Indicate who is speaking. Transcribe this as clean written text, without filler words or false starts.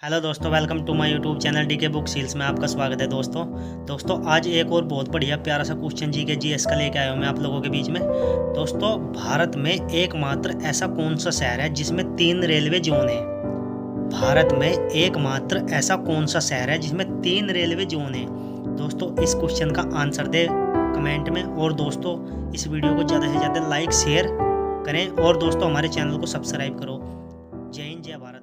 Speaker 1: Hello दोस्तों, welcome to my YouTube channel DK book seals में आपका स्वागत है। दोस्तों आज एक और बहुत बढ़िया प्यारा सा क्वेश्चन जीएस का लेके आया हूँ मैं आप लोगों के बीच में। दोस्तों, भारत में एकमात्र ऐसा कौन सा शहर है जिसमें 3 रेलवे जोन है? भारत में एकमात्र ऐसा कौन सा शहर है जिसमें 3 रेलवे जोन है? दोस्तों, इस क्वेश्चन का आंसर दे कमेंट में। और दोस्तों, इस वीडियो को ज़्यादा से ज़्यादा लाइक शेयर करें और दोस्तों हमारे चैनल को सब्सक्राइब करो। जय हिंद, जय भारत।